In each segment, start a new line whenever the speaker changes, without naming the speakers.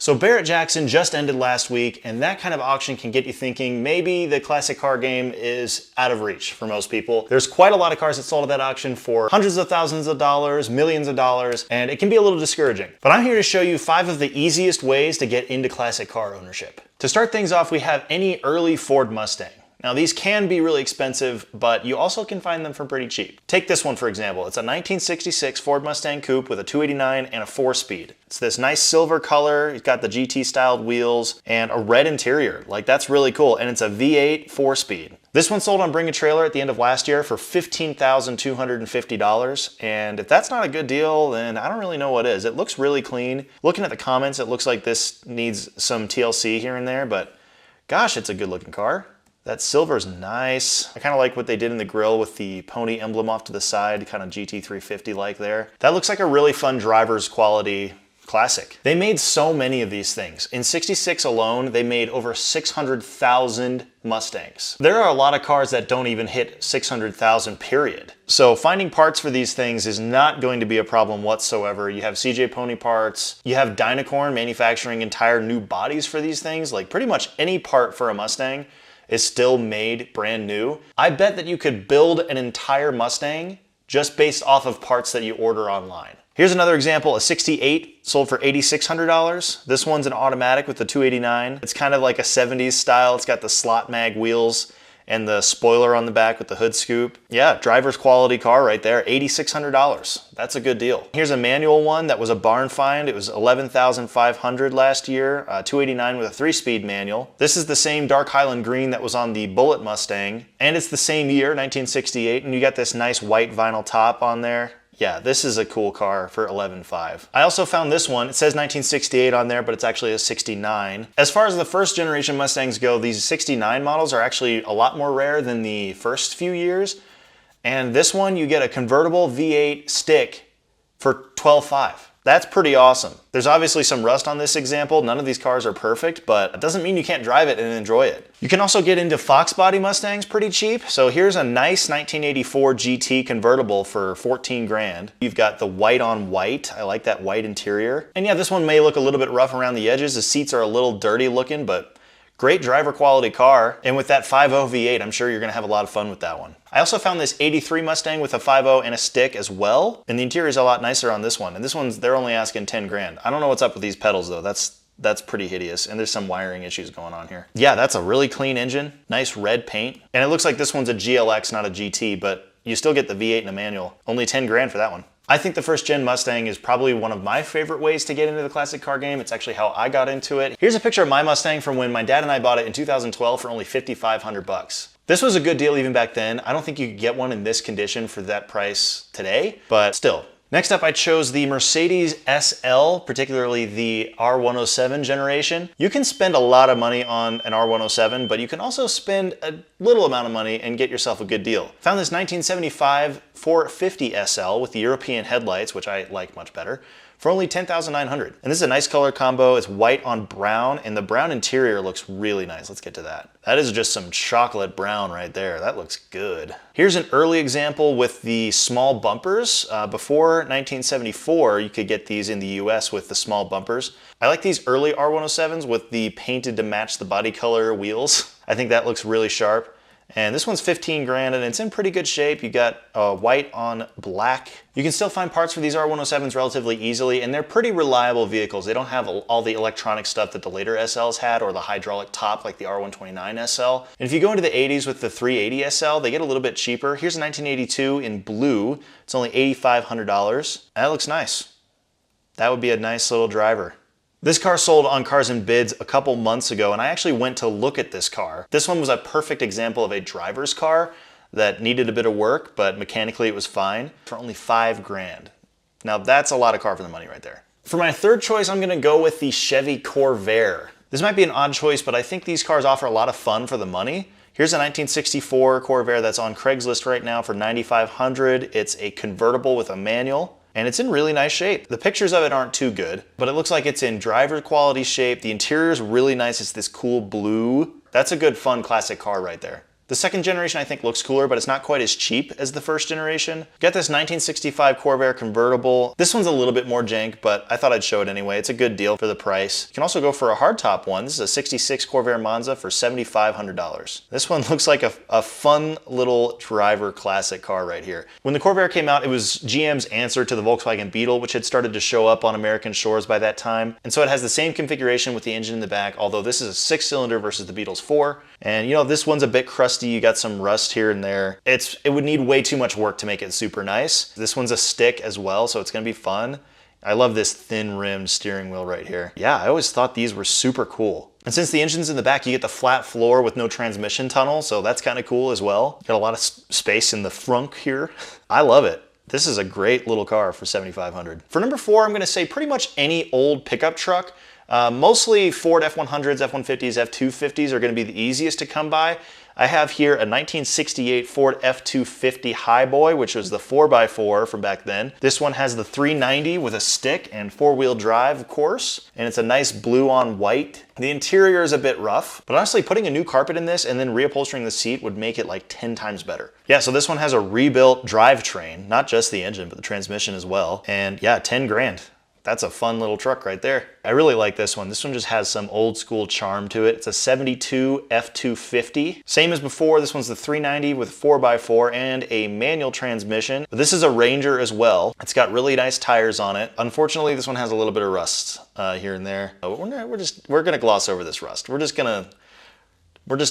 So Barrett-Jackson just ended last week, and that kind of auction can get you thinking maybe the classic car game is out of reach for most people. There's quite a lot of cars that sold at that auction for hundreds of thousands of dollars, millions of dollars, and it can be a little discouraging. But I'm here to show you 5 of the easiest ways to get into classic car ownership. To start things off, we have any early Ford Mustang. Now these can be really expensive, but you also can find them for pretty cheap. Take this one for example. It's a 1966 Ford Mustang Coupe with a 289 and a 4-speed. It's this nice silver color, it's got the GT styled wheels, and a red interior. Like, that's really cool, and it's a V8 4-speed. This one sold on Bring a Trailer at the end of last year for $15,250, and if that's not a good deal, then I don't really know what is. It looks really clean. Looking at the comments, it looks like this needs some TLC here and there, but gosh, it's a good looking car. That silver is nice. I kind of like what they did in the grille with the pony emblem off to the side, kind of GT350 like there. That looks like a really fun driver's quality classic. They made so many of these things. In '66 alone, they made over 600,000 Mustangs. There are a lot of cars that don't even hit 600,000 period. So finding parts for these things is not going to be a problem whatsoever. You have CJ Pony Parts, you have Dynacorn manufacturing entire new bodies for these things. Like, pretty much any part for a Mustang is still made brand new. I bet that you could build an entire Mustang just based off of parts that you order online. Here's another example, a 68 sold for $8,600. This one's an automatic with the 289. It's kind of like a 70s style. It's got the slot mag wheels and the spoiler on the back with the hood scoop. Yeah, driver's quality car right there, $8,600. That's a good deal. Here's a manual one that was a barn find. It was $11,500 last year, 289 with a 3-speed manual. This is the same dark Highland green that was on the Bullitt Mustang, and it's the same year, 1968, and you got this nice white vinyl top on there. Yeah, this is a cool car for $11,500. I also found this one. It says 1968 on there, but it's actually a 69. As far as the first generation Mustangs go, these 69 models are actually a lot more rare than the first few years. And this one, you get a convertible V8 stick for $12,500. That's pretty awesome. There's obviously some rust on this example. None of these cars are perfect, but it doesn't mean you can't drive it and enjoy it. You can also get into Fox body Mustangs pretty cheap. So here's a nice 1984 GT convertible for 14 grand. You've got the white on white. I like that white interior. And yeah, this one may look a little bit rough around the edges. The seats are a little dirty looking, but great driver quality car. And with that 5.0 V8, I'm sure you're gonna have a lot of fun with that one. I also found this 83 Mustang with a 5.0 and a stick as well. And the interior is a lot nicer on this one. And this one's, they're only asking 10 grand. I don't know what's up with these pedals though. That's pretty hideous. And there's some wiring issues going on here. Yeah, that's a really clean engine. Nice red paint. And it looks like this one's a GLX, not a GT, but you still get the V8 and a manual. Only 10 grand for that one. I think the first gen Mustang is probably one of my favorite ways to get into the classic car game. It's actually how I got into it. Here's a picture of my Mustang from when my dad and I bought it in 2012 for only $5,500. This was a good deal even back then. I don't think you could get one in this condition for that price today, but still. Next up, I chose the Mercedes SL, particularly the R107 generation. You can spend a lot of money on an R107, but you can also spend a little amount of money and get yourself a good deal. Found this 1975 450 SL with the European headlights, which I like much better, for only $10,900. And this is a nice color combo. It's white on brown, and the brown interior looks really nice. Let's get to that. That is just some chocolate brown right there. That looks good. Here's an early example with the small bumpers. Before 1974, you could get these in the US with the small bumpers. I like these early R107s with the painted to match the body color wheels. I think that looks really sharp. And this one's 15 grand and it's in pretty good shape. You got white on black. You can still find parts for these R107s relatively easily, and they're pretty reliable vehicles. They don't have all the electronic stuff that the later SLs had, or the hydraulic top like the R129 SL. And if you go into the 80s with the 380 SL, they get a little bit cheaper. Here's a 1982 in blue. It's only $8,500. That looks nice. That would be a nice little driver. This car sold on Cars and Bids a couple months ago, and I actually went to look at this car. This one was a perfect example of a driver's car that needed a bit of work, but mechanically it was fine, for only 5 grand. Now that's a lot of car for the money right there. For my third choice, I'm gonna go with the Chevy Corvair. This might be an odd choice, but I think these cars offer a lot of fun for the money. Here's a 1964 Corvair that's on Craigslist right now for $9,500. It's a convertible with a manual, and it's in really nice shape. The pictures of it aren't too good, but it looks like it's in driver quality shape. The interior is really nice. It's this cool blue. That's a good, fun, classic car right there. The second generation I think looks cooler, but it's not quite as cheap as the first generation. Got this 1965 Corvair convertible. This one's a little bit more jank, but I thought I'd show it anyway. It's a good deal for the price. You can also go for a hardtop one. This is a 66 Corvair Monza for $7,500. This one looks like a fun little driver classic car right here. When the Corvair came out, it was GM's answer to the Volkswagen Beetle, which had started to show up on American shores by that time. And so it has the same configuration with the engine in the back, although this is a 6-cylinder versus the Beetle's 4. And you know, this one's a bit crusty. You got some rust here and there. It would need way too much work to make it super nice. This one's a stick as well, so it's gonna be fun. I love this thin rimmed steering wheel right here. Yeah, I always thought these were super cool. And since the engine's in the back, you get the flat floor with no transmission tunnel, so that's kind of cool as well. Got a lot of space in the frunk here. I love it. This is a great little car for $7,500. For number 4, I'm gonna say pretty much any old pickup truck. Mostly Ford F-100s, F-150s, F-250s are gonna be the easiest to come by. I have here a 1968 Ford F-250 Highboy, which was the 4x4 from back then. This one has the 390 with a stick and 4-wheel drive, of course, and it's a nice blue on white. The interior is a bit rough, but honestly, putting a new carpet in this and then reupholstering the seat would make it like 10 times better. Yeah, so this one has a rebuilt drivetrain, not just the engine, but the transmission as well. And yeah, 10 grand. That's a fun little truck right there. I really like this one. This one just has some old school charm to it. It's a 72 F250. Same as before, this one's the 390 with 4x4 and a manual transmission. But this is a Ranger as well. It's got really nice tires on it. Unfortunately, this one has a little bit of rust here and there. But we're gonna gloss over this rust. We're just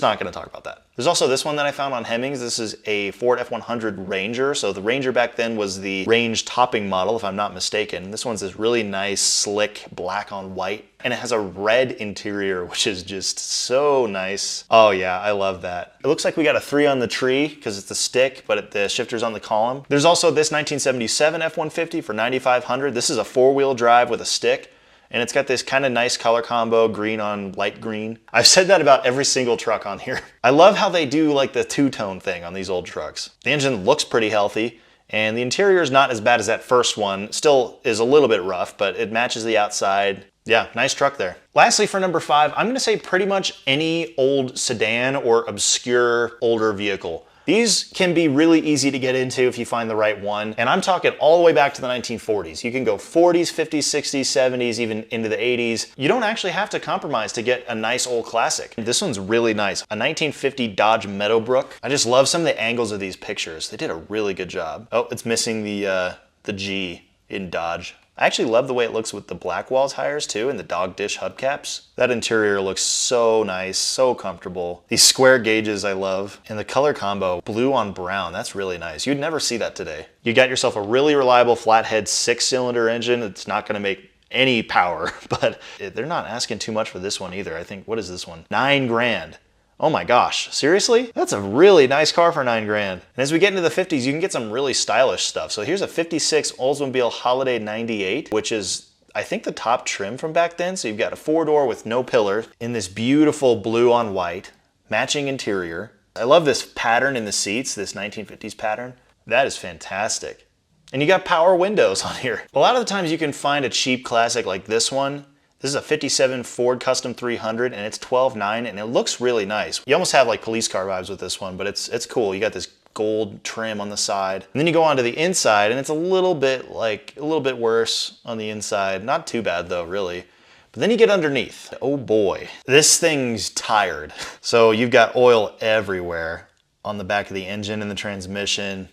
not gonna talk about that. There's also this one that I found on Hemmings. This is a Ford F-100 Ranger. So the Ranger back then was the range topping model, if I'm not mistaken. This one's this really nice, slick, black on white. And it has a red interior, which is just so nice. Oh yeah, I love that. It looks like we got a 3 on the tree because it's the stick, but the shifter's on the column. There's also this 1977 F-150 for $9,500. This is a 4-wheel drive with a stick. And it's got this kind of nice color combo, green on light green. I've said that about every single truck on here. I love how they do like the two-tone thing on these old trucks. The engine looks pretty healthy, and the interior is not as bad as that first one. Still is a little bit rough, but it matches the outside. Yeah, nice truck there. Lastly, for number 5, I'm gonna say pretty much any old sedan or obscure older vehicle. These can be really easy to get into if you find the right one. And I'm talking all the way back to the 1940s. You can go 40s, 50s, 60s, 70s, even into the 80s. You don't actually have to compromise to get a nice old classic. This one's really nice. A 1950 Dodge Meadowbrook. I just love some of the angles of these pictures. They did a really good job. Oh, it's missing the G in Dodge. I actually love the way it looks with the Blackwall tires too and the dog dish hubcaps. That interior looks so nice, so comfortable. These square gauges I love. And the color combo, blue on brown, that's really nice. You'd never see that today. You got yourself a really reliable flathead 6-cylinder engine. It's not gonna make any power, but they're not asking too much for this one either. I think, what is this one? 9 grand. Oh my gosh, seriously? That's a really nice car for 9 grand. And as we get into the 50s, you can get some really stylish stuff. So here's a 56 Oldsmobile Holiday 98, which is, I think, the top trim from back then. So you've got a 4-door with no pillar in this beautiful blue on white, matching interior. I love this pattern in the seats, this 1950s pattern. That is fantastic. And you got power windows on here. A lot of the times you can find a cheap classic like this one. This is a 57 Ford Custom 300 and it's $12,900 and it looks really nice. You almost have like police car vibes with this one, but it's cool. You got this gold trim on the side. And then you go onto the inside and it's a little bit worse on the inside. Not too bad though, really. But then you get underneath. Oh boy, this thing's tired. So you've got oil everywhere on the back of the engine and the transmission.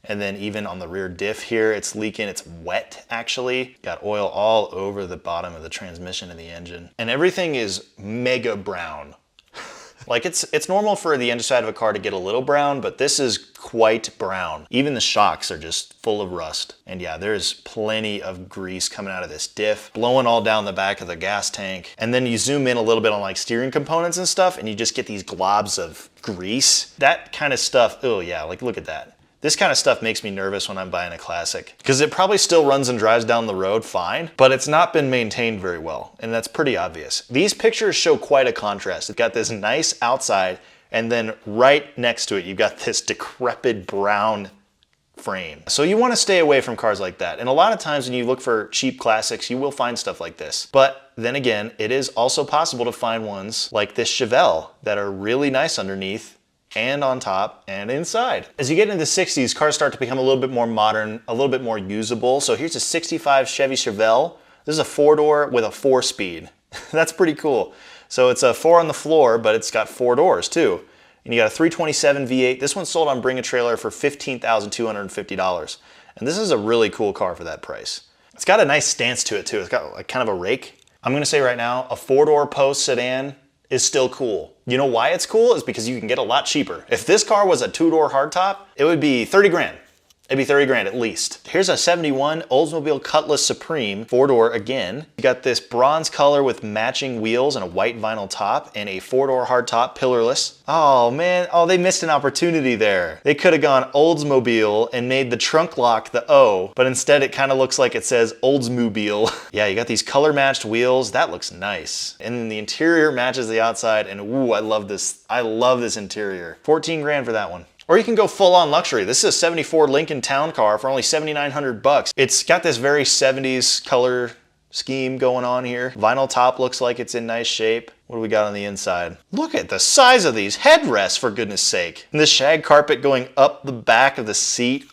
And then even on the rear diff here, it's leaking, it's wet actually. Got oil all over the bottom of the transmission and the engine. And everything is mega brown. Like it's normal for the underside of a car to get a little brown, but this is quite brown. Even the shocks are just full of rust. And yeah, there's plenty of grease coming out of this diff, blowing all down the back of the gas tank. And then you zoom in a little bit on like steering components and stuff, and you just get these globs of grease. That kind of stuff, oh yeah, like look at that. This kind of stuff makes me nervous when I'm buying a classic because it probably still runs and drives down the road fine, but it's not been maintained very well, and that's pretty obvious. These pictures show quite a contrast. It's got this nice outside, and then right next to it, you've got this decrepit brown frame. So you want to stay away from cars like that. And a lot of times when you look for cheap classics, you will find stuff like this. But then again, it is also possible to find ones like this Chevelle that are really nice underneath and on top and inside. As you get into the 60s, cars start to become a little bit more modern, a little bit more usable. So here's a 65 Chevy Chevelle. This is a 4-door with a 4-speed. That's pretty cool. So it's a 4 on the floor, but it's got 4 doors too. And you got a 327 V8. This one's sold on Bring a Trailer for $15,250. And this is a really cool car for that price. It's got a nice stance to it too. It's got like kind of a rake. I'm gonna say right now, a 4-door post sedan is still cool. You know why it's cool? Is because you can get a lot cheaper. If this car was a 2-door hardtop, it would be 30 grand. It'd be 30 grand at least. Here's a 71 Oldsmobile Cutlass Supreme, 4-door again. You got this bronze color with matching wheels and a white vinyl top and a 4-door hardtop, pillarless. Oh man, oh they missed an opportunity there. They could have gone Oldsmobile and made the trunk lock the O, but instead it kind of looks like it says Oldsmobile. Yeah, you got these color matched wheels. That looks nice. And then the interior matches the outside and ooh, I love this. I love this interior. 14 grand for that one. Or you can go full on luxury. This is a 74 Lincoln Town Car for only 7,900 bucks. It's got this very 70s color scheme going on here. Vinyl top looks like it's in nice shape. What do we got on the inside? Look at the size of these headrests, for goodness sake. And this shag carpet going up the back of the seat.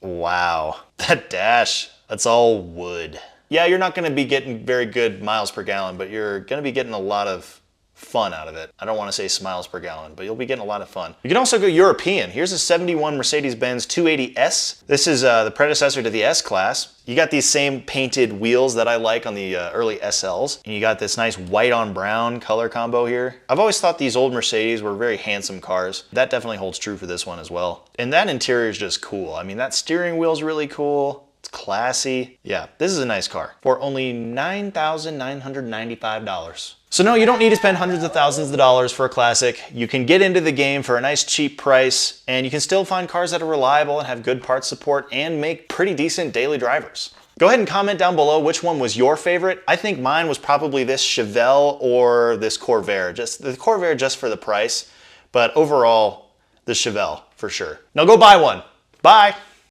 Wow, that dash, that's all wood. Yeah, you're not gonna be getting very good miles per gallon, but you're gonna be getting a lot of fun out of it. I don't want to say smiles per gallon, but you'll be getting a lot of fun. You can also go European. Here's a 71 Mercedes-Benz 280S. This is the predecessor to the S-Class. You got these same painted wheels that I like on the early SLs. And you got this nice white on brown color combo here. I've always thought these old Mercedes were very handsome cars. That definitely holds true for this one as well. And that interior is just cool. I mean, that steering wheel's really cool. It's classy. Yeah, this is a nice car for only $9,995. So no, you don't need to spend hundreds of thousands of dollars for a classic. You can get into the game for a nice cheap price, and you can still find cars that are reliable and have good parts support and make pretty decent daily drivers. Go ahead and comment down below which one was your favorite. I think mine was probably this Chevelle or this Corvair. Just the Corvair just for the price, but overall, the Chevelle for sure. Now go buy one. Bye.